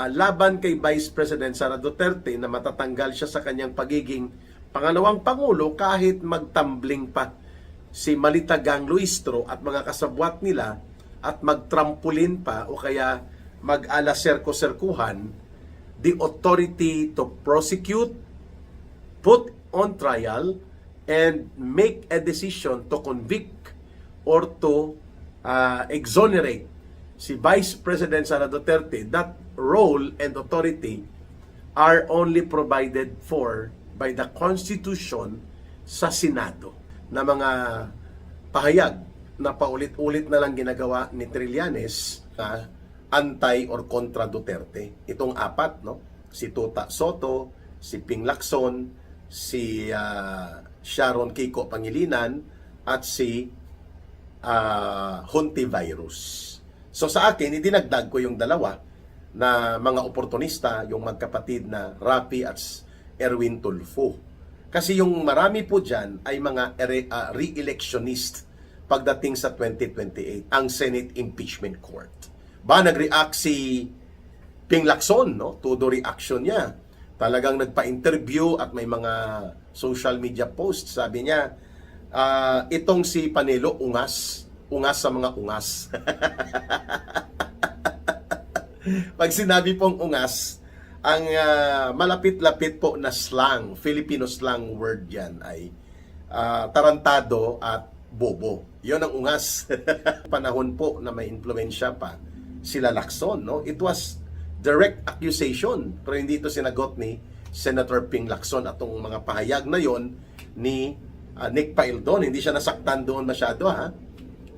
laban kay Vice President Sara Duterte na matatanggal siya sa kanyang pagiging pangalawang pangulo kahit magtumbling pa si Malitagang Luistro at mga kasabwat nila at magtrampolin pa o kaya mag-ala-serko-serkuhan, the authority to prosecute, put on trial, and make a decision to convict or to exonerate si Vice President Sara Duterte. That role and authority are only provided for by the Constitution sa Senado, na mga pahayag na paulit-ulit na lang ginagawa ni Trillanes na anti or kontra Duterte. Itong apat, no? Si Tuta Soto, si Ping Lacson, si Sharon Kiko Pangilinan, at si Hontivirus. So sa akin, idinagdag ko yung dalawa na mga oportunista, yung magkapatid na Rapi at Erwin Tulfo. Kasi yung marami po dyan ay mga re-electionist pagdating sa 2028, ang Senate Impeachment Court. Ba, nag-react si Ping Lacson, no? Todo reaction niya. Talagang nagpa-interview at may mga social media posts. Sabi niya, itong si Panelo, ungas sa mga ungas. Pag sinabi pong ungas, ang malapit-lapit po na slang, Filipino slang word yan ay tarantado at bobo. Yon ang ungas. Panahon po na may influensya pa sila Lacson, no? It was direct accusation, pero hindi ito sinagot ni Senator Ping Lacson at itong mga pahayag na yon ni Nick Paildon. Hindi siya nasaktan doon masyado, ha?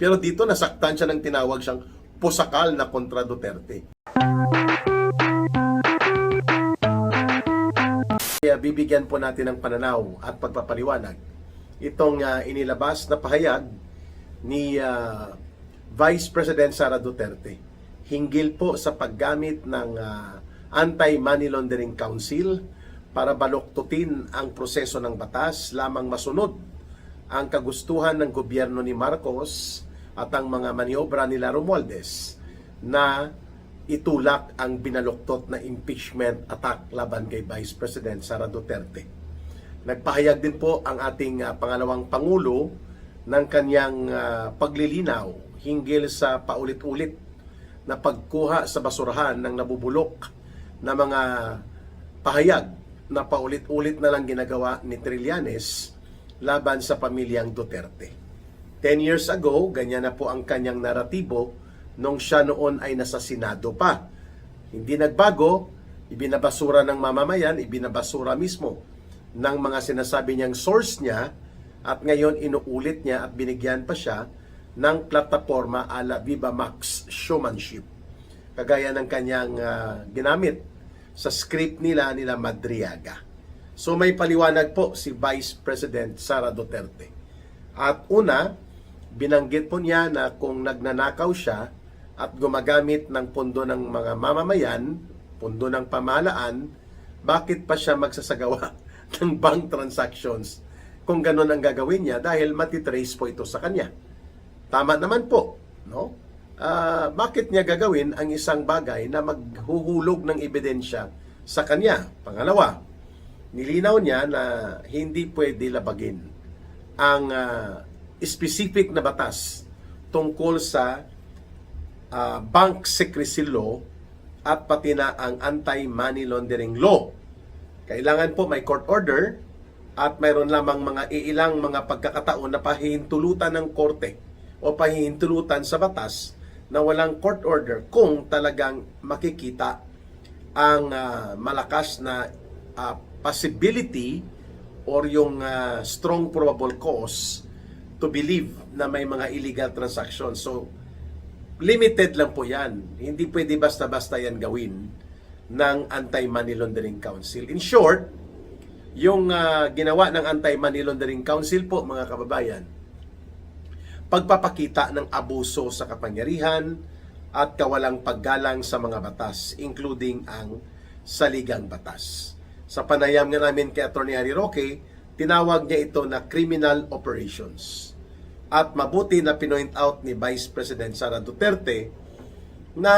Pero dito nasaktan siya ng tinawag siyang pusakal na kontra Duterte. Kaya bibigyan po natin ng pananaw at pagpapaliwanag itong inilabas na pahayag ni Vice President Sara Duterte hinggil po sa paggamit ng Anti-Money Laundering Council para baluktutin ang proseso ng batas lamang masunod ang kagustuhan ng gobyerno ni Marcos at ang mga maniobra nila Romualdez na itulak ang binaluktot na impeachment attack laban kay Vice President Sara Duterte. Nagpahayag din po ang ating pangalawang Pangulo ng kanyang paglilinaw hinggil sa paulit-ulit na pagkuha sa basurahan ng nabubulok na mga pahayag na paulit-ulit na lang ginagawa ni Trillanes laban sa pamilyang Duterte. 10 years ago, ganyan na po ang kanyang naratibo nung siya noon ay nasa Senado pa. Hindi nagbago, ibinabasura ng mamamayan, ibinabasura mismo ng mga sinasabi niyang source niya, at ngayon inuulit niya at binigyan pa siya ng plataforma ala Viva Max showmanship. Kagaya ng kanyang ginamit sa script nila Madriaga. So may paliwanag po si Vice President Sara Duterte. At una, binanggit po niya na kung nagnanakaw siya at gumagamit ng pondo ng mga mamamayan, pondo ng pamahalaan, bakit pa siya magsasagawa ng bank transactions kung ganun ang gagawin niya dahil matitrace po ito sa kanya. Tama naman po, no? Bakit niya gagawin ang isang bagay na maghuhulog ng ebidensya sa kanya? Pangalawa, nilinaw niya na hindi pwede labagin ang specific na batas tungkol sa bank secrecy law at pati na ang anti-money laundering law. Kailangan po may court order at mayroon lamang mga ilang mga pagkakataon na pahihintulutan ng korte o pahihintulutan sa batas na walang court order kung talagang makikita ang malakas na possibility or yung strong probable cause to believe na may mga illegal transactions. So, limited lang po yan. Hindi pwede basta-basta yan gawin ng Anti-Money Laundering Council. In short, yung ginawa ng Anti-Money Laundering Council po, mga kababayan, pagpapakita ng abuso sa kapangyarihan at kawalang paggalang sa mga batas, including ang saligang batas. Sa panayam nga namin kay Atty. Harry Roque, tinawag niya ito na criminal operations. At mabuti na pinoint out ni Vice President Sara Duterte na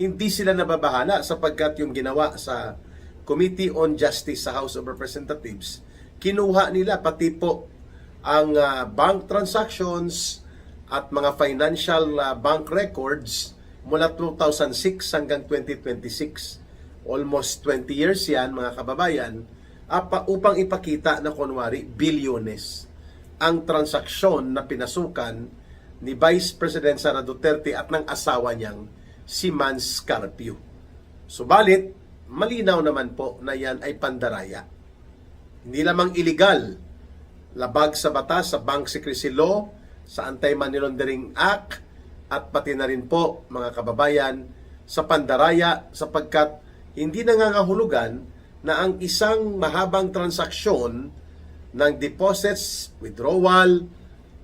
hindi sila nababahala sapagkat yung ginawa sa Committee on Justice sa House of Representatives, kinuha nila pati po ang bank transactions at mga financial bank records mula 2006 hanggang 2026. Almost 20 years yan, mga kababayan, upang ipakita na kunwari bilyones ang transaksyon na pinasukan ni Vice President Sara Duterte at ng asawa niyang si Mans Carpio. Subalit, malinaw naman po na yan ay pandaraya. Hindi lamang illegal, labag sa batas, sa Bank Secrecy Law, sa Anti-Money Laundering Act, at pati na rin po, mga kababayan, sa pandaraya sapagkat hindi nangangahulugan na ang isang mahabang transaksyon ng deposits, withdrawal,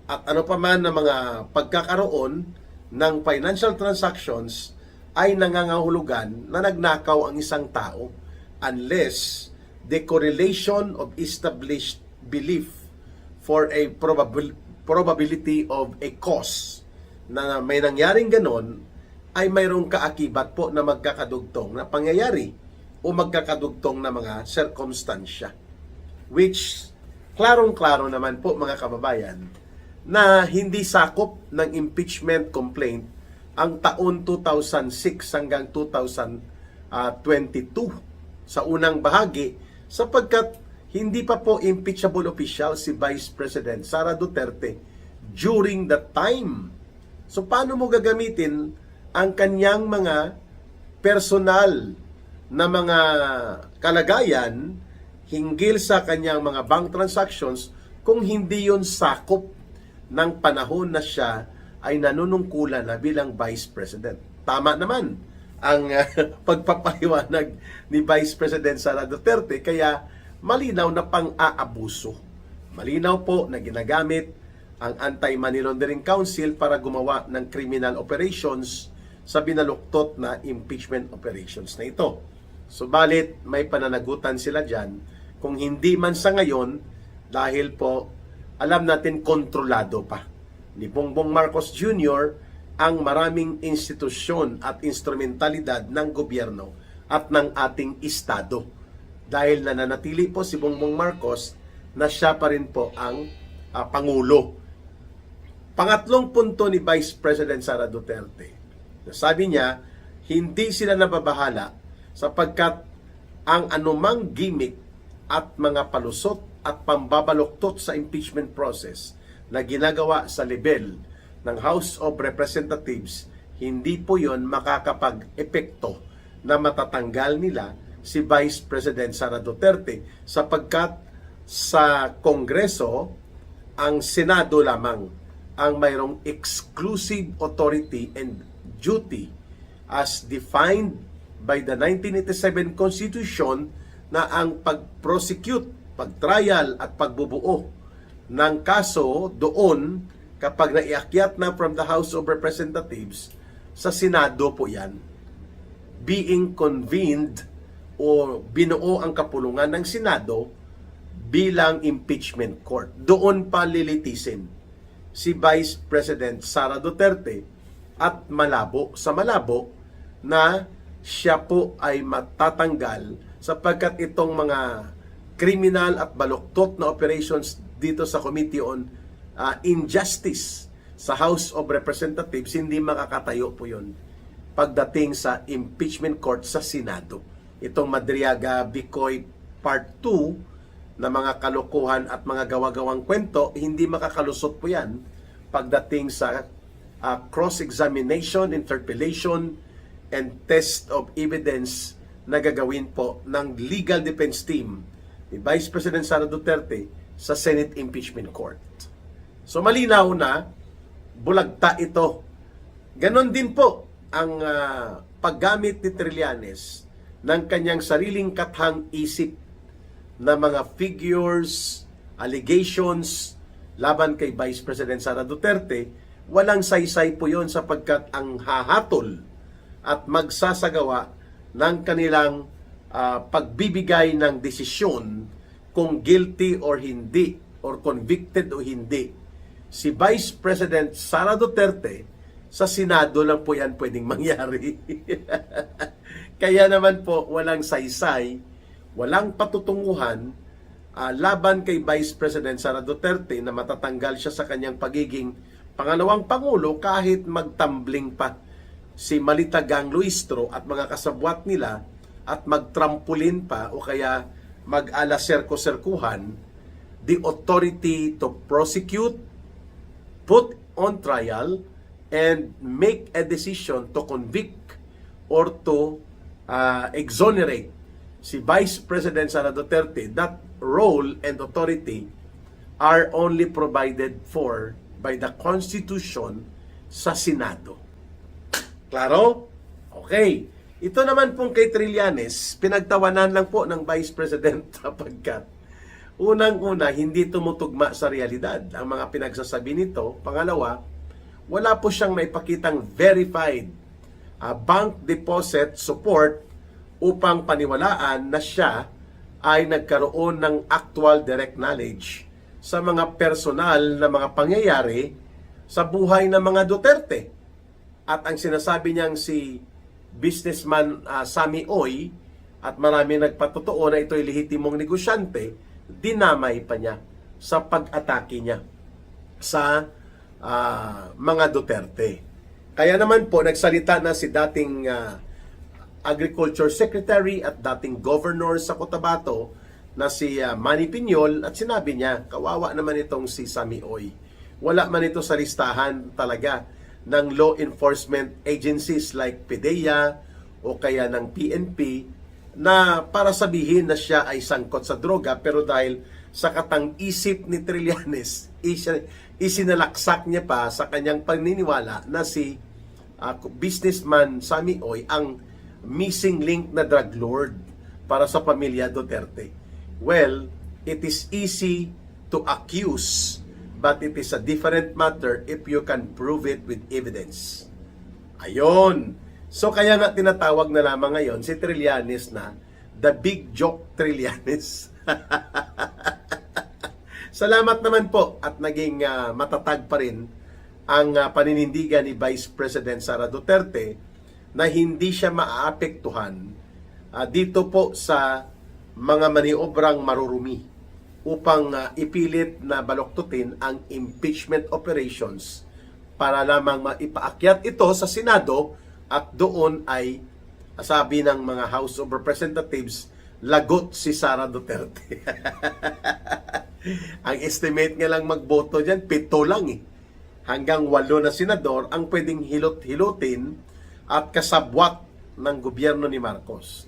at ano pa man na mga pagkakaroon ng financial transactions ay nangangahulugan na nagnakaw ang isang tao unless the correlation of established belief for a probability of a cause na may nangyaring ganon ay mayroong kaakibat po na magkakadugtong na pangyayari o magkakadugtong na mga sirkumstansya. Which, klarong-klaro naman po mga kababayan, na hindi sakop ng impeachment complaint ang taon 2006 hanggang 2022 sa unang bahagi sapagkat hindi pa po impeachable official si Vice President Sara Duterte during that time. So paano mo gagamitin ang kanyang mga personal na mga kalagayan hinggil sa kanyang mga bank transactions kung hindi yon sakop ng panahon na siya ay nanunungkulan na bilang Vice President. Tama naman ang pagpapaliwanag ni Vice President Sara Duterte kaya malinaw na pang-aabuso. Malinaw po na ginagamit ang Anti-Money Laundering Council para gumawa ng criminal operations sa binaluktot na impeachment operations na ito. Subalit, may pananagutan sila dyan kung hindi man sa ngayon dahil po alam natin kontrolado pa ni Bongbong Marcos Jr. ang maraming institusyon at instrumentalidad ng gobyerno at ng ating estado. Dahil nananatili po si Bongbong Marcos na siya pa rin po ang Pangulo. Pangatlong punto ni Vice President Sara Duterte, sabi niya, hindi sila nababahala sapagkat ang anumang gimmick at mga palusot at pambabaluktot sa impeachment process na ginagawa sa level ng House of Representatives, hindi po yon makakapag-epekto na matatanggal nila si Vice President Sara Duterte sapagkat sa Kongreso, ang Senado lamang ang mayroong exclusive authority and duty as defined by the 1987 Constitution na ang pag-prosecute, pag-trial at pagbubuo ng kaso doon kapag naiakyat na from the House of Representatives sa Senado po yan. Being convened o binuo ang kapulungan ng Senado bilang impeachment court. Doon pa lilitisin si Vice President Sara Duterte at malabo na siya po ay matatanggal sapagkat itong mga criminal at baluktot na operations dito sa Committee on Injustice sa House of Representatives, hindi makakatayo po yun pagdating sa impeachment court sa Senado. Itong Madriaga Bicoy Part 2 na mga kalokohan at mga gawa-gawang kwento, hindi makakalusot po yan pagdating sa cross-examination, interpellation, and test of evidence na gagawin po ng legal defense team ni Vice President Sara Duterte sa Senate Impeachment Court. So malinaw na bulagta ito. Ganon din po ang paggamit ni Trillanes ng kanyang sariling kathang isip na mga figures, allegations laban kay Vice President Sara Duterte. Walang saysay po yon sapagkat ang hahatol at magsasagawa ng kanilang pagbibigay ng desisyon kung guilty or hindi or convicted o hindi si Vice President Sara Duterte Sa Senado lang po yan pwedeng mangyari. Kaya naman po, walang saysay, walang patutunguhan laban kay Vice President Sara Duterte na matatanggal siya sa kanyang pagiging pangalawang Pangulo kahit magtumbling pa si Malitagang Luistro at mga kasabwat nila at magtrampolin pa o kaya mag-ala-serko-serkuhan the authority to prosecute, put on trial, and make a decision to convict or to exonerate si Vice President Sara Duterte. That role and authority are only provided for by the Constitution sa Senado. Klaro? Okay. Ito naman pong kay Trillanes, pinagtawanan lang po ng Vice President sapagkat unang-una, hindi tumutugma sa realidad ang mga pinagsasabi nito. Pangalawa, wala po siyang maipakitang verified bank deposit support upang paniwalaan na siya ay nagkaroon ng actual direct knowledge sa mga personal na mga pangyayari sa buhay ng mga Duterte. At ang sinasabi niyang si businessman Sammy Oy at marami nagpatotoo na ito'y lehitimong negosyante, dinamay pa niya sa pag-atake niya sa mga Duterte. Kaya naman po, nagsalita na si dating Agriculture Secretary at dating Governor sa Cotabato na si Manny Piñol at sinabi niya, kawawa naman itong si Sammy Oy. Wala man ito sa listahan talaga ng law enforcement agencies like PDEA o kaya ng PNP na para sabihin na siya ay sangkot sa droga, pero dahil sa katang-isip ni Trillanes, isinalaksak niya pa sa kanyang paniniwala na si businessman Sammy Oy ang missing link na drug lord para sa pamilya Duterte. Well, it is easy to accuse, but it is a different matter if you can prove it with evidence. Ayon. So kaya nga tinatawag na lamang ngayon si Trillanes na the big joke Trillanes. Salamat naman po at naging matatag pa rin ang paninindigan ni Vice President Sara Duterte na hindi siya maaapektuhan dito po sa mga maniobrang marurumi upang ipilit na baloktutin ang impeachment operations para lamang maipaakyat ito sa Senado at doon ay sabi ng mga House of Representatives, lagot si Sara Duterte. Ang estimate nga lang magboto dyan, 7 lang eh. Hanggang 8 na senador ang pwedeng hilot-hilotin at kasabwat ng gobyerno ni Marcos.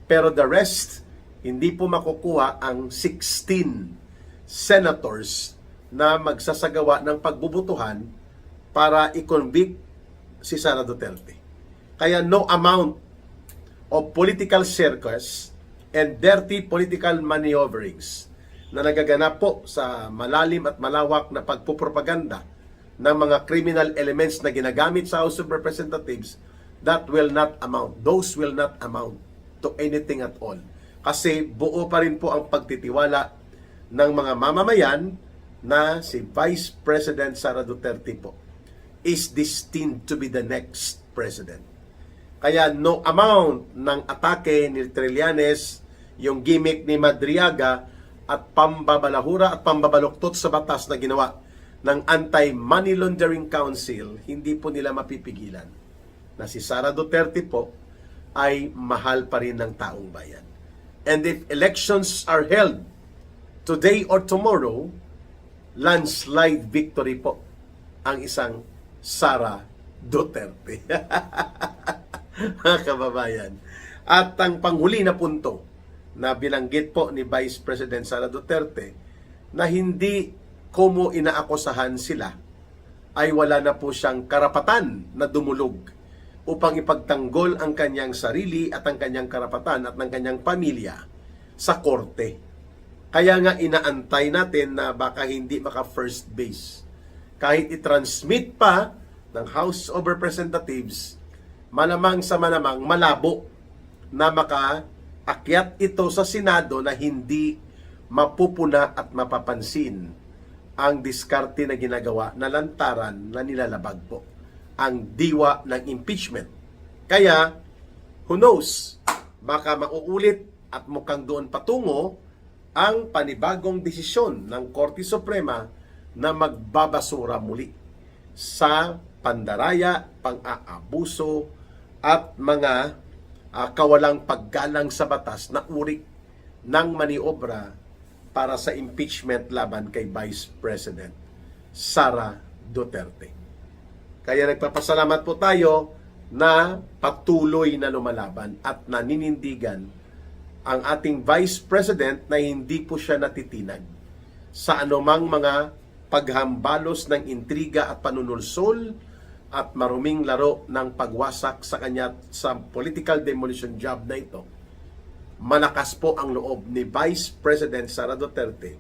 Pero the rest, hindi po makukuha ang 16 senators na magsasagawa ng pagbubutuhan para i-convict si Sara Duterte. Kaya no amount of political circus and dirty political maneuverings na nagaganap po sa malalim at malawak na pagpupropaganda ng mga criminal elements na ginagamit sa House of Representatives, those will not amount to anything at all. Kasi buo pa rin po ang pagtitiwala ng mga mamamayan na si Vice President Sara Duterte po is destined to be the next president. Kaya no amount ng atake ni Trillanes, yung gimmick ni Madriaga at pambabalahura at pambabaluktot sa batas na ginawa ng Anti-Money Laundering Council, hindi po nila mapipigilan na si Sara Duterte po ay mahal pa rin ng taong bayan. And if elections are held today or tomorrow, landslide victory po ang isang Sara Duterte. Mga kababayan. At ang panghuli na punto na binanggit po ni Vice President Sara Duterte na hindi kumo inaakusahan sila ay wala na po siyang karapatan na dumulog upang ipagtanggol ang kanyang sarili at ang kanyang karapatan at ng kanyang pamilya sa korte. Kaya nga inaantay natin na baka hindi maka first base. Kahit i-transmit pa ng House of Representatives, malamang sa malamang malabo na makaakyat ito sa Senado na hindi mapupuna at mapapansin ang diskarte na ginagawa na lantaran na nilalabag po ang diwa ng impeachment. Kaya, who knows, baka mauulit at mukhang doon patungo ang panibagong desisyon ng Korte Suprema na magbabasura muli sa pandaraya, pang-aabuso at mga kawalang paggalang sa batas na uri ng maniobra para sa impeachment laban kay Vice President Sara Duterte. Kaya nagpapasalamat po tayo na patuloy na lumalaban at naninindigan ang ating Vice President na hindi po siya natitinag sa anumang mga paghambalos ng intriga at panunulsol at maruming laro ng pagwasak sa kanya sa political demolition job na ito. Malakas po ang loob ni Vice President Sara Duterte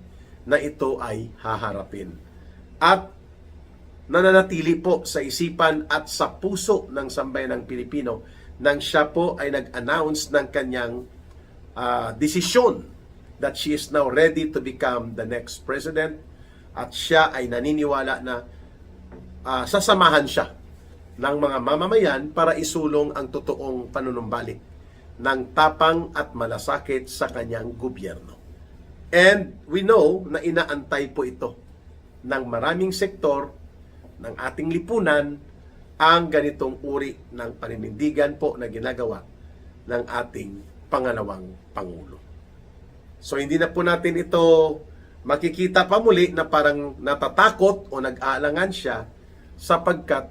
na ito ay haharapin. At nananatili po sa isipan at sa puso ng sambayanang Pilipino nang siya po ay nag-announce ng kanyang desisyon that she is now ready to become the next president at siya ay naniniwala na sasamahan siya ng mga mamamayan para isulong ang totoong panunumbalik ng tapang at malasakit sa kanyang gobyerno. And we know na inaantay po ito ng maraming sektor ng ating lipunan ang ganitong uri ng paninindigan po na ginagawa ng ating pangalawang Pangulo. So hindi na po natin ito makikita pa muli na parang natatakot o nag-aalangan siya sapagkat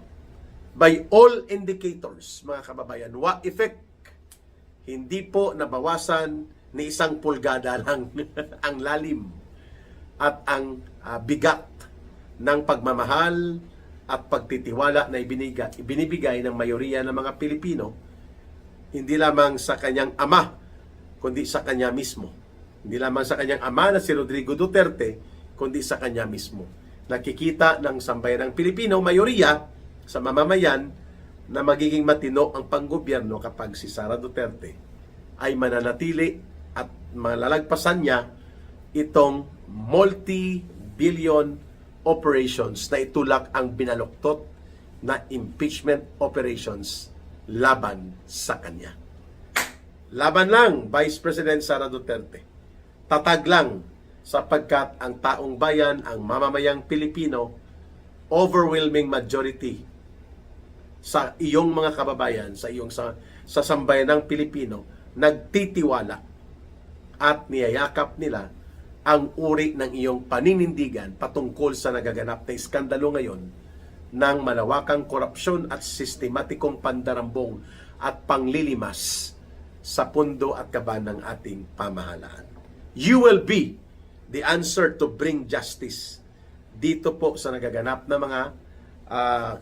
by all indicators, mga kababayan, what effect, hindi po nabawasan ni isang pulgada lang ang lalim at ang bigat ng pagmamahal at pagtitiwala na ibinibigay ng mayoriya ng mga Pilipino, hindi lamang sa kanyang ama, kundi sa kanya mismo. Hindi lamang sa kanyang ama na si Rodrigo Duterte, kundi sa kanya mismo. Nakikita ng sambayanang Pilipino, mayoriya sa mamamayan, na magiging matino ang panggobyerno kapag si Sara Duterte ay mananatili at malalagpasan niya itong multi-billion operations na itulak ang binaluktot na impeachment operations laban sa kanya. Laban lang, Vice President Sara Duterte. Tatag lang sapagkat ang taong bayan, ang mamamayang Pilipino, overwhelming majority sa iyong mga kababayan, sa sambayan ng Pilipino, nagtitiwala at niyayakap nila ang uri ng iyong paninindigan patungkol sa nagaganap na iskandalo ngayon ng malawakang korupsyon at sistematikong pandarambong at panglilimas sa pundo at kaban ng ating pamahalaan. You will be the answer to bring justice dito po sa nagaganap na mga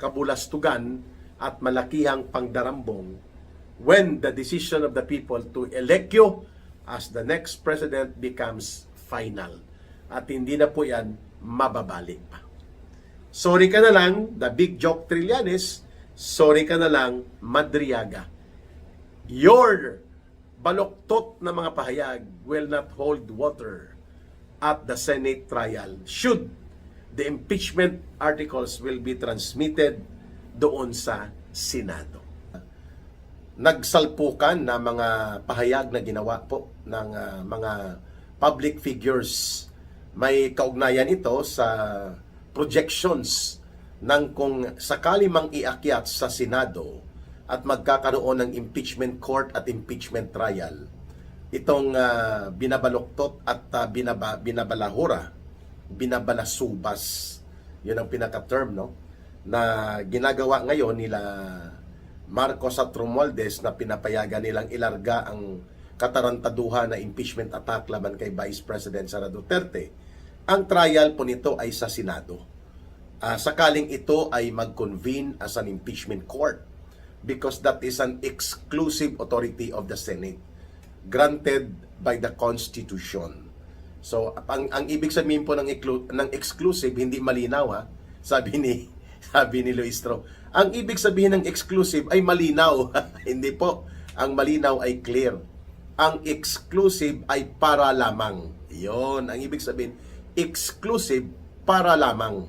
kabulastugan at malakihang pangdarambong when the decision of the people to elect you as the next president becomes final. At hindi na po yan mababalik pa. Sorry ka na lang, the big joke Trillanes. Sorry ka na lang, Madriaga. Your baluktot na mga pahayag will not hold water at the Senate trial should the impeachment articles will be transmitted doon sa Senado. Nagsalpukan na mga pahayag na ginawa po ng mga public figures. May kaugnayan ito sa projections ng kung sakali mang iakyat sa Senado at magkakaroon ng impeachment court at impeachment trial. Itong binabaluktot at binabalahura, binabalasubas, yun ang pinaka-term, no? Na ginagawa ngayon nila Marcos at Romualdez na pinapayagan nilang ilarga ang katarantaduhan na impeachment attack laban kay Vice President Sara Duterte. Ang trial po nito ay sa Senado. Sakaling ito ay mag-convene as an impeachment court because that is an exclusive authority of the Senate granted by the Constitution. So, ang ibig sabihin po ng exclusive, hindi malinaw, ha? Sabi ni Luistro. Ang ibig sabihin ng exclusive ay malinaw. Hindi po. Ang malinaw ay clear. Ang exclusive ay para lamang. Yon ang ibig sabihin. Exclusive para lamang.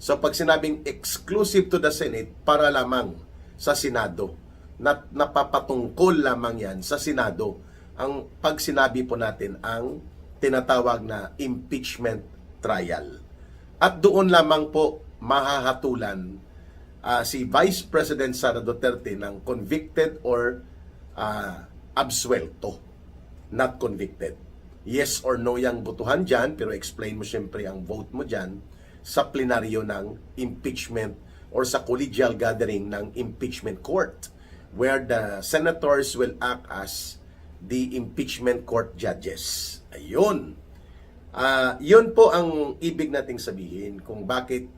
So pag sinabing exclusive to the Senate, para lamang sa Senado. Napapatungkol lamang yan sa Senado. Ang pag sinabi po natin ang tinatawag na impeachment trial. At doon lamang po mahahatulan si Vice President Sara Duterte ng convicted or absuelto, not convicted. Yes or no yung botohan dyan, pero explain mo siyempre ang vote mo dyan sa plenaryo ng impeachment or sa collegial gathering ng impeachment court where the senators will act as the impeachment court judges. Ayun. Yun po ang ibig nating sabihin kung bakit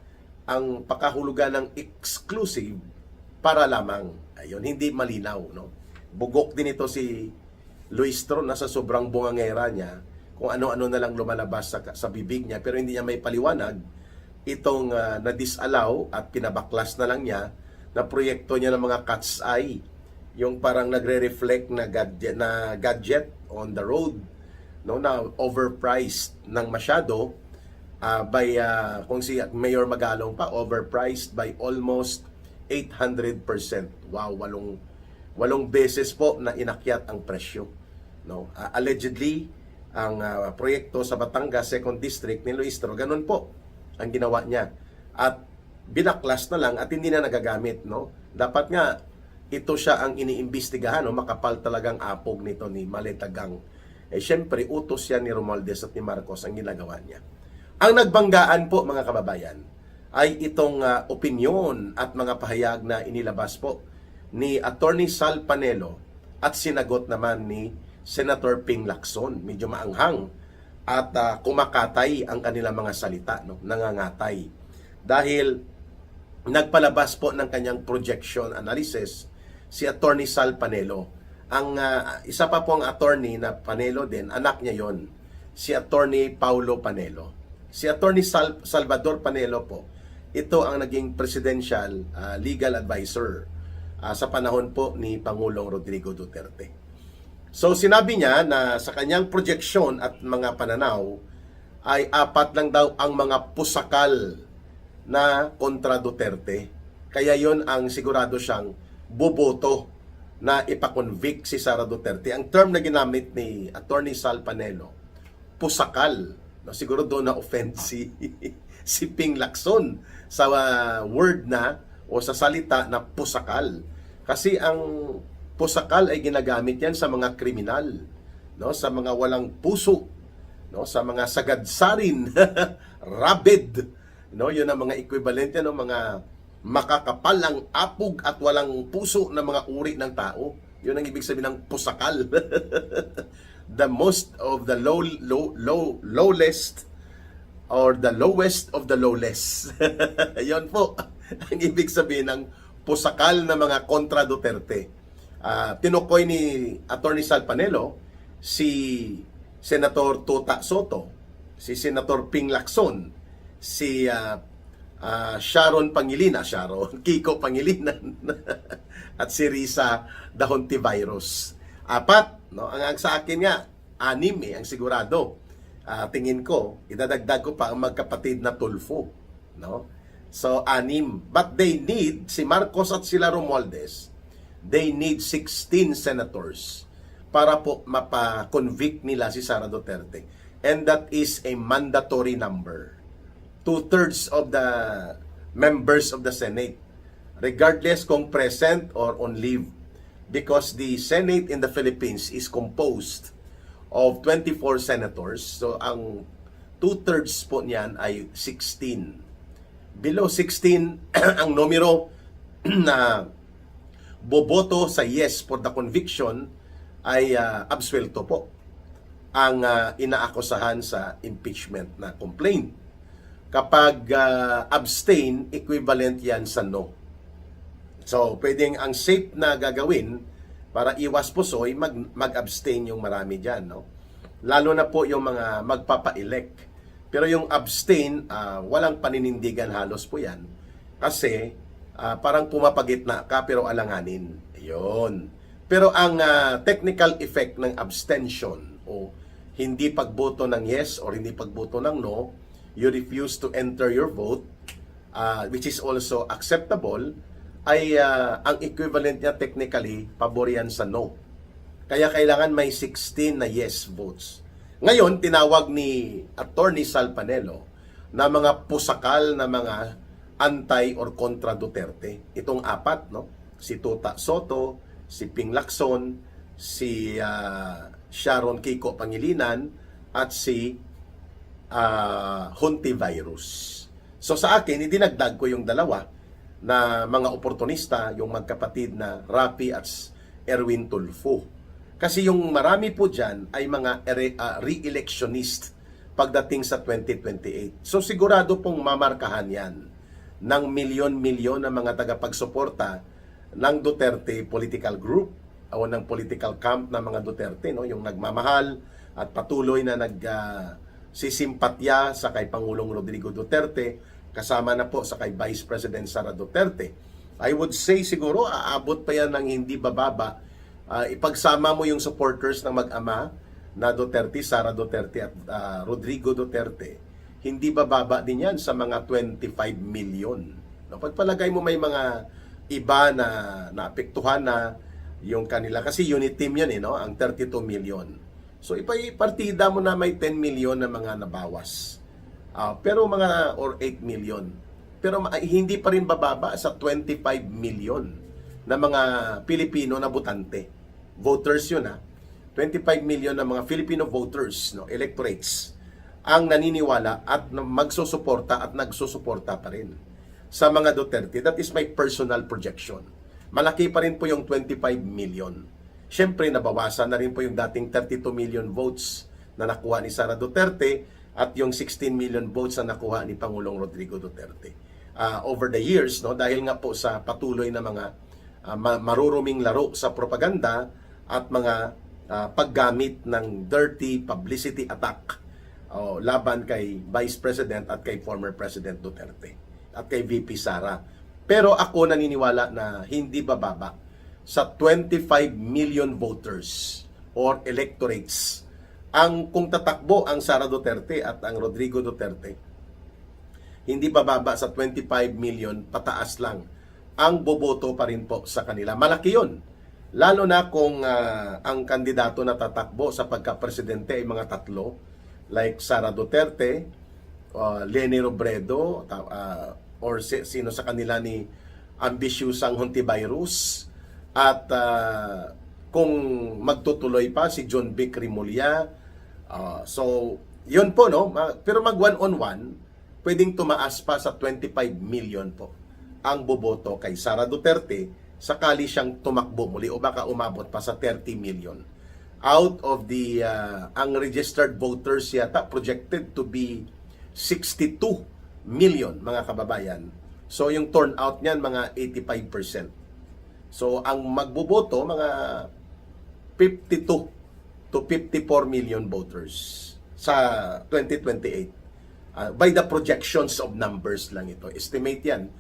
ang pakahulugan ng exclusive para lamang. Ayun, hindi malinaw, no? Bugok din ito si Luis Tron na sa sobrang bungangera niya kung ano-ano na lang lumalabas sa bibig niya pero hindi niya may paliwanag itong na-disallow at pinabaklas na lang niya na proyekto niya ng mga cat's eye, yung parang nagre-reflect na gadget on the road, no, na overpriced ng masyado by kung si Mayor Magalong pa, overpriced by almost 800%. Wow, walong beses po na inakyat ang presyo, no. Allegedly ang proyekto sa Batangas 2nd District ni Luis Tro, ganun po ang ginawa niya at binaklas na lang at hindi na nagagamit, no. Dapat nga ito siya ang iniimbestigahan, no. Makapal talagang apog nito ni Maletagang. Syempre utos yan ni Romualdez at ni Marcos ang ginagawa niya. Ang nagbanggaan po mga kababayan ay itong opinyon at mga pahayag na inilabas po ni Attorney Sal Panelo at sinagot naman ni Senator Ping Lacson. Medyo maanghang at kumakatay ang kanilang mga salita, no? Nangangatay. Dahil nagpalabas po ng kanyang projection analysis si Attorney Sal Panelo. Ang isa pa po ang attorney na Panelo din, anak niya yon, si Attorney Paulo Panelo. Si Attorney Salvador Panelo po, ito ang naging presidential legal advisor sa panahon po ni Pangulong Rodrigo Duterte. So sinabi niya na sa kanyang projection at mga pananaw ay 4 lang daw ang mga pusakal na kontra Duterte. Kaya yon ang sigurado siyang boboto na ipakonvict si Sara Duterte. Ang term na ginamit ni Attorney Sal Panelo, pusakal. No, siguro doon na offend si Ping Lacson sa word na o sa salita na pusakal. Kasi ang pusakal ay ginagamit yan sa mga kriminal, no, sa mga walang puso, no, sa mga sagadsarin, rabid, no, yun ang mga equivalent yan, no, mga makakapal ang apog at walang puso na mga uri ng tao. Yun ang ibig sabihin ng pusakal. The most of the lowest or the lowest of the lowless. Yun po ang ibig sabihin ng pusakal na mga kontra Duterte. Tinukoy ni Attorney Sal Panelo si Senator Tota Soto, si Senator Ping Lacson, si Sharon Pangilinan, Kiko Pangilinan at si Risa Dahontivirus. 4, no? Ang sa akin nga 6 ang sigurado. Tingin ko, idadagdag ko pa ang magkapatid na Tulfo, no? So 6, but they need si Marcos at sila Romualdez. They need 16 senators para po mapa-convict nila si Sara Duterte. And that is a mandatory number. 2/3 of the members of the Senate, regardless kung present or on leave. Because the Senate in the Philippines is composed of 24 senators. So ang 2/3 po niyan ay 16. Below 16 ang numero na boboto sa yes for the conviction ay absuelto po ang inaakusahan sa impeachment na complaint. Kapag abstain, equivalent yan sa no. So, pwedeng ang safe na gagawin para iwas pusoy, mag-abstain yung marami dyan, no? Lalo na po yung mga magpapa-elect. Pero yung abstain, walang paninindigan halos po yan. Kasi, parang pumapagitna ka pero alanganin. Ayun. Pero ang technical effect ng abstention o hindi pagboto ng yes or hindi pagboto ng no, you refuse to enter your vote, which is also acceptable, ay ang equivalent niya technically, pabor yan sa no. Kaya kailangan may 16 na yes votes. Ngayon, tinawag ni Attorney Sal Panelo na mga pusakal na mga anti or kontra Duterte. Itong apat, no? Si Tota Soto, si Ping Lacson, si Sharon Kiko Pangilinan, at si Hontivirus. So sa akin, idinagdag ko yung dalawa na mga oportunista, yung magkapatid na Rapi at Erwin Tulfo. Kasi yung marami po dyan ay mga re-electionist pagdating sa 2028. So sigurado pong mamarkahan yan ng milyon-milyon na mga tagapagsuporta ng Duterte political group o ng political camp ng mga Duterte, no? Yung nagmamahal at patuloy na sisimpatya sa kay Pangulong Rodrigo Duterte, kasama na po sa kay Vice President Sara Duterte. I would say siguro aabot pa yan ng hindi bababa. Ipagsama mo yung supporters ng mag-ama na Duterte, Sara Duterte at Rodrigo Duterte, hindi bababa din yan sa mga 25 million. No, pagpalagay mo may mga iba na naapektuhan na yung kanila, kasi unit team yan, no? Ang 32 million. So ipartida mo na may 10 million na mga nabawas. Pero mga or 8 million. Pero hindi pa rin bababa sa 25 million na mga Pilipino na botante. Voters yun, 25 million na mga Filipino voters, no, electorates, ang naniniwala at magsusuporta at nagsusuporta pa rin sa mga Duterte. That is my personal projection. Malaki pa rin po yung 25 million. Siyempre, nabawasan na rin po yung dating 32 million votes na nakuha ni Sara Duterte at yung 16 million votes na nakuha ni Pangulong Rodrigo Duterte. Over the years, no, dahil nga po sa patuloy na mga maruruming laro sa propaganda at mga paggamit ng dirty publicity attack laban kay Vice President at kay former President Duterte at kay VP Sara. Pero ako naniniwala na hindi bababa sa 25 million voters or electorates kung tatakbo ang Sara Duterte at ang Rodrigo Duterte. Hindi bababa sa 25 million, pataas lang ang boboto pa rin po sa kanila. Malaki yun. Lalo na kung ang kandidato na tatakbo sa pagka-presidente ay mga tatlo, like Sara Duterte, Leni Robredo, or sino sa kanila ni ambisyusang Hontivirus, at kung magtutuloy pa si John Vic Rimulya. So, yun po, no? Pero mag one-on-one, pwedeng tumaas pa sa 25 million po ang boboto kay Sara Duterte sakali siyang tumakbo muli o baka umabot pa sa 30 million. Out of the, ang registered voters yata projected to be 62 million, mga kababayan. So yung turnout niyan mga 85%. So ang magboboto mga 52 to 54 million voters sa 2028. By the projections of numbers lang ito. Estimate yan.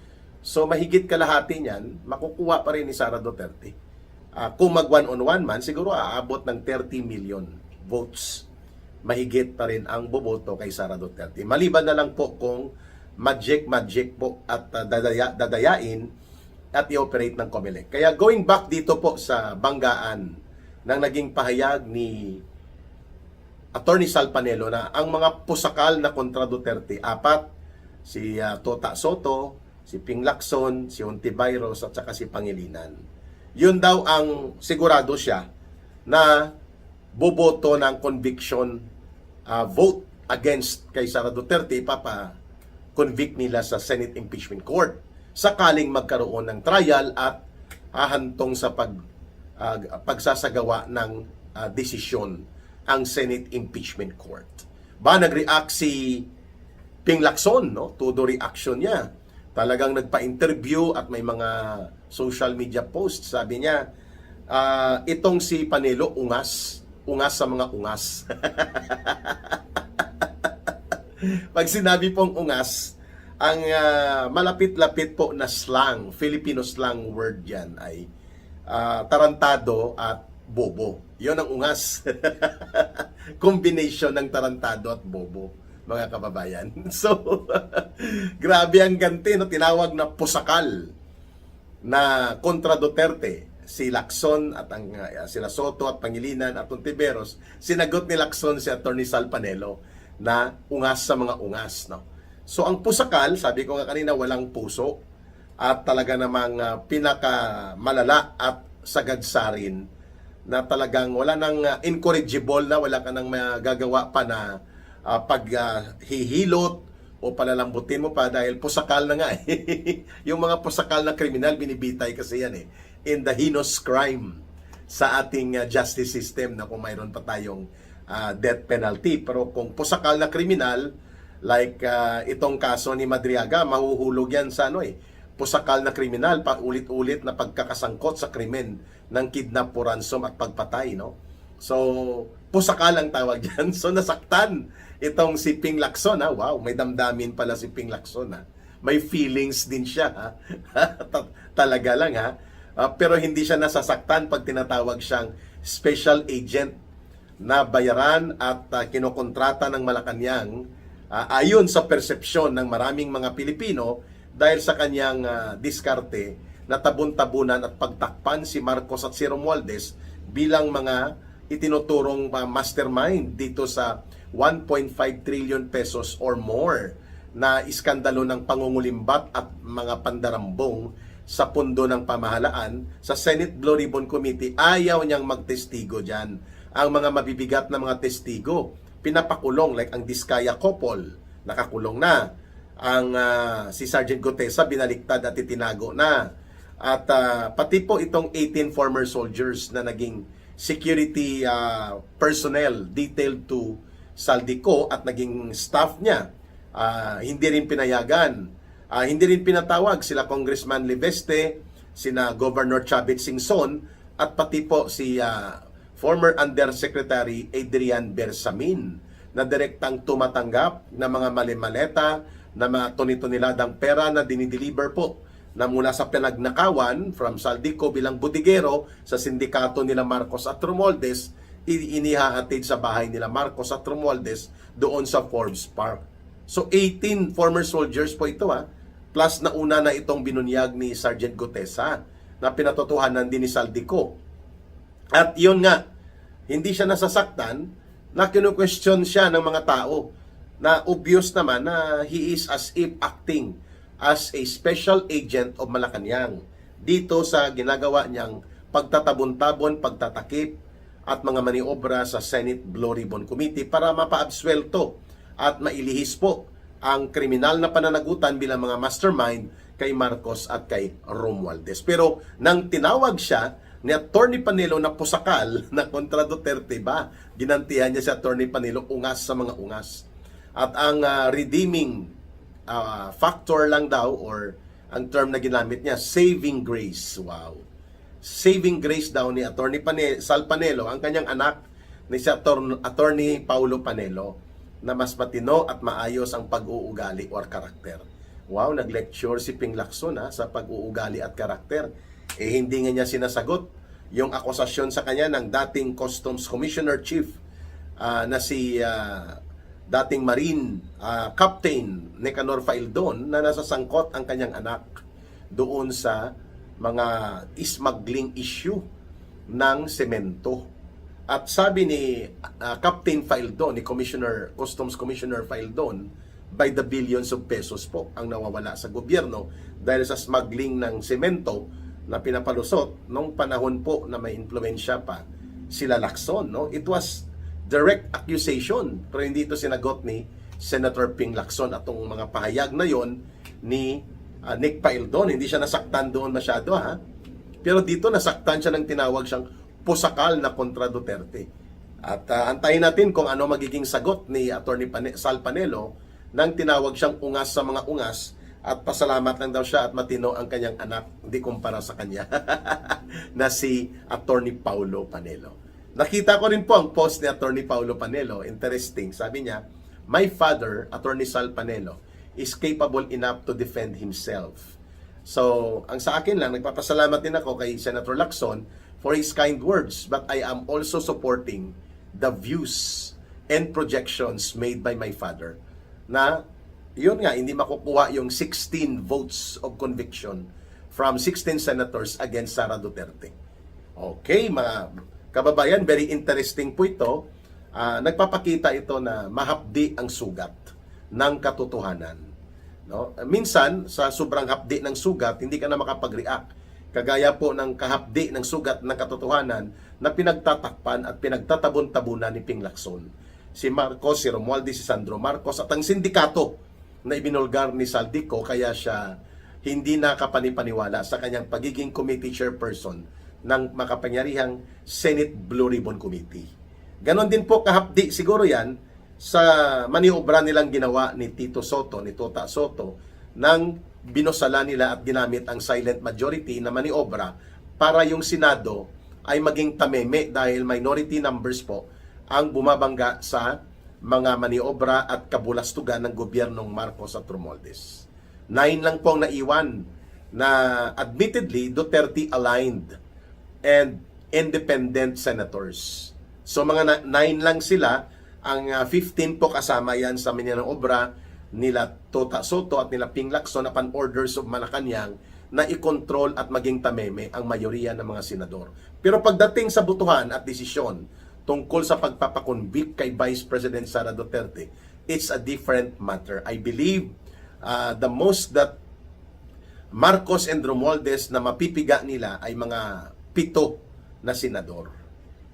So mahigit kalahati niyan, makukuha pa rin ni Sara Duterte. Kung mag one-on-one man, siguro aabot ng 30 million votes. Mahigit pa rin ang boboto kay Sara Duterte. Maliban na lang po kung magic po at dadayain at i-operate ng COMELEC. Kaya going back dito po sa banggaan ng naging pahayag ni Attorney Sal Panelo na ang mga pusakal na kontra Duterte, apat, si Tota Soto, si Ping Lacson, si Hontivirus at saka si Pangilinan. Yun daw ang sigurado siya na boboto ng conviction vote against kay Sara Duterte, convict nila sa Senate Impeachment Court sakaling magkaroon ng trial at hahantong sa pagsasagawa ng desisyon ang Senate Impeachment Court. Nag-react si Ping Lacson, no? Todo reaction niya. Talagang nagpa-interview at may mga social media posts. Sabi niya, itong si Panelo, ungas sa mga ungas. Pag sinabi pong ungas, ang malapit-lapit po na slang, Filipino slang word yan ay tarantado at bobo. Yon ang ungas. Combination ng tarantado at bobo, mga kababayan. So, grabe ang ganti, no? Tinawag na pusakal na kontra Duterte. Si Lacson at ang sila Soto at Pangilinan at Ontiveros, sinagot ni Lacson si Attorney Sal Panelo na ungas sa mga ungas, no? So ang pusakal, sabi ko nga kanina, walang puso at talaga namang pinakamalala at sagadsarin na talagang wala nang incorrigible na, wala ka nang magagawa pa na paghihilot o palalambutin mo pa dahil pusakal na nga eh. Yung mga pusakal na kriminal, binibitay kasi yan eh, in the heinous crime sa ating justice system na kung mayroon pa tayong death penalty. Pero kung pusakal na kriminal, like itong kaso ni Madriaga, mahuhulog yan sa pusakal na kriminal, ulit-ulit na pagkakasangkot sa krimen ng kidnap, ransom at pagpatay, no? So, pusakal ang tawag dyan. So, nasaktan itong si Ping Lacson, ha? Wow, may damdamin pala si Ping Lacson, ha? May feelings din siya, ha? Talaga lang, ha? Pero hindi siya nasasaktan pag tinatawag siyang special agent na bayaran at kinokontrata ng Malacanang ayon sa persepsyon ng maraming mga Pilipino dahil sa kanyang diskarte na tabon-tabunan at pagtakpan si Marcos at si Romualdez bilang mga itinuturong mastermind dito sa 1.5 trillion pesos or more na iskandalo ng pangungulimbat at mga pandarambong sa pundo ng pamahalaan. Sa Senate Blue Ribbon Committee, ayaw niyang magtestigo dyan. Ang mga mabibigat na mga testigo, pinapakulong, like ang Diskaya couple, nakakulong na. Ang si Sergeant Gutesa, binaliktad at itinago na. At pati po itong 18 former soldiers na naging security personnel detailed to Saldico at naging staff niya, hindi rin pinayagan. Hindi rin pinatawag sila Congressman Leveste, sina Governor Chavit Singson, at pati po si former Undersecretary Adrian Bersamin na direktang tumatanggap ng mga malimaleta na mga tuni-tuniladang pera na dinideliver po na mula sa pinagnakawan from Saldico bilang budigero sa sindikato nila Marcos at Romualdez, inihahatid sa bahay nila Marcos at Romualdez doon sa Forbes Park. So 18 former soldiers po ito, plus na una na itong binunyag ni Sergeant Gutesa na pinatotohanan din ni Saldico. At yun nga, hindi siya nasasaktan na kinu-question siya ng mga tao na obvious naman na he is as if acting as a special agent of Malacanang dito sa ginagawa niyang pagtatabon-tabon, pagtatakip at mga maniobra sa Senate Blue Ribbon Committee para mapaabswelto at mailihis po ang kriminal na pananagutan bilang mga mastermind kay Marcos at kay Romualdez. Pero nang tinawag siya ni Attorney Panelo na pusakal na kontra Duterte ba, ginantihan niya si Attorney Panelo ungas sa mga ungas. At ang redeeming factor lang daw, or ang term na ginamit niya, saving grace. Wow. Saving grace daw ni Attorney Sal Panelo, ang kanyang anak ni si Attorney Paulo Panelo, na mas matino at maayos ang pag-uugali or karakter. Wow, nag-lecture si Ping Lacson sa pag-uugali at karakter. Hindi nga niya sinasagot yung akusasyon sa kanya ng dating Customs Commissioner Chief na si dating Marine Captain Nicanor Faildon, na nasasangkot ang kanyang anak doon sa mga smuggling issue ng semento. At sabi ni Captain Faildon, ni Customs Commissioner Faildon, by the billions of pesos po ang nawawala sa gobyerno dahil sa smuggling ng semento na pinapalusot nung panahon po na may impluwensya pa sila Lacson, no? It was direct accusation, pero hindi ito sinagot ni Senator Ping Lacson. At itong mga pahayag na yon ni Nick Faildon, hindi siya nasaktan doon masyado, pero dito nasaktan siya ng tinawag siyang pusakal na kontra Duterte. At antayin natin kung ano magiging sagot ni Attorney Sal Panelo nang tinawag siyang ungas sa mga ungas, at pasalamat lang daw siya at matino ang kanyang anak, hindi kumpara sa kanya na si Attorney Paulo Panelo. Nakita ko rin po ang post ni Attorney Paulo Panelo. Interesting. Sabi niya, "My father, Attorney Sal Panelo, is capable enough to defend himself." So, ang sa akin lang, nagpapasalamat din ako kay Senator Lacson for his kind words, but I am also supporting the views and projections made by my father. na yun nga, hindi makukuha yung 16 votes of conviction from 16 senators against Sara Duterte. Okay, mga kababayan, very interesting po ito. Nagpapakita ito na mahapdi ang sugat ng katotohanan. No? Minsan, sa sobrang hapdi ng sugat, hindi ka na makapag-react. Kagaya po ng kahapdi ng sugat ng katotohanan na pinagtatakpan at pinagtatabon-tabunan ni Ping Lacson. Si Marcos, si Romualdez, si Sandro Marcos at ang sindikato na ibinulgar ni Saldico, kaya siya hindi nakapanipaniwala sa kanyang pagiging committee chairperson ng makapangyarihang Senate Blue Ribbon Committee. Ganon din po kahapdi siguro yan sa maniobra nilang ginawa ni Tito Soto, ni Tota Soto, nang binosala nila at ginamit ang silent majority na maniobra para yung Senado ay maging tameme dahil minority numbers po ang bumabangga sa mga maniobra at kabulastugan ng gobyernong Marcos at Romualdez. 9 lang po ang naiwan na admittedly Duterte aligned and independent senators. So mga 9 lang sila, ang 15 po kasama yan sa maniobra nila Tota Soto at nila Ping Lacson upon orders of Malacanang na i-control at maging tameme ang mayoriya ng mga senador. Pero pagdating sa butuhan at desisyon tungkol sa pagpapakonvict kay Vice President Sara Duterte, it's a different matter. I believe the most that Marcos and Romualdez na mapipiga nila ay mga 7 na senador.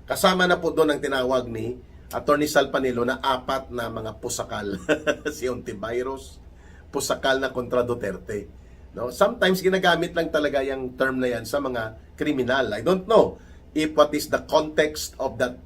Kasama na po doon ang tinawag ni Attorney Sal Panelo na 4 na mga pusakal. Si Ontiveros, pusakal na kontra Duterte. No? Sometimes ginagamit lang talaga yung term na yan sa mga kriminal. I don't know if what is the context of that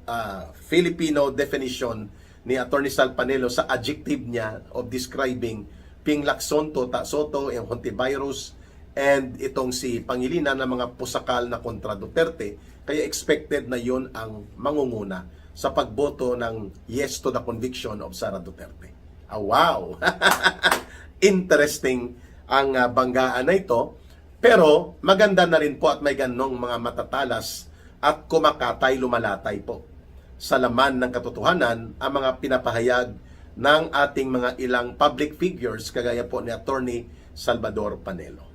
Filipino definition ni Attorney Sal Panelo sa adjective niya of describing Ping Lacson, Tota Soto, yung Ontiveros, and itong si Pangilinan na mga pusakal na kontra Duterte. Kaya expected na yon ang mangunguna sa pagboto ng yes to the conviction of Sara Duterte. Wow! Interesting ang banggaan na ito. Pero maganda na rin po at may ganong mga matatalas at kumakatay, lumalatay po sa laman ng katotohanan ang mga pinapahayag ng ating mga ilang public figures kagaya po ni Attorney Salvador Panelo.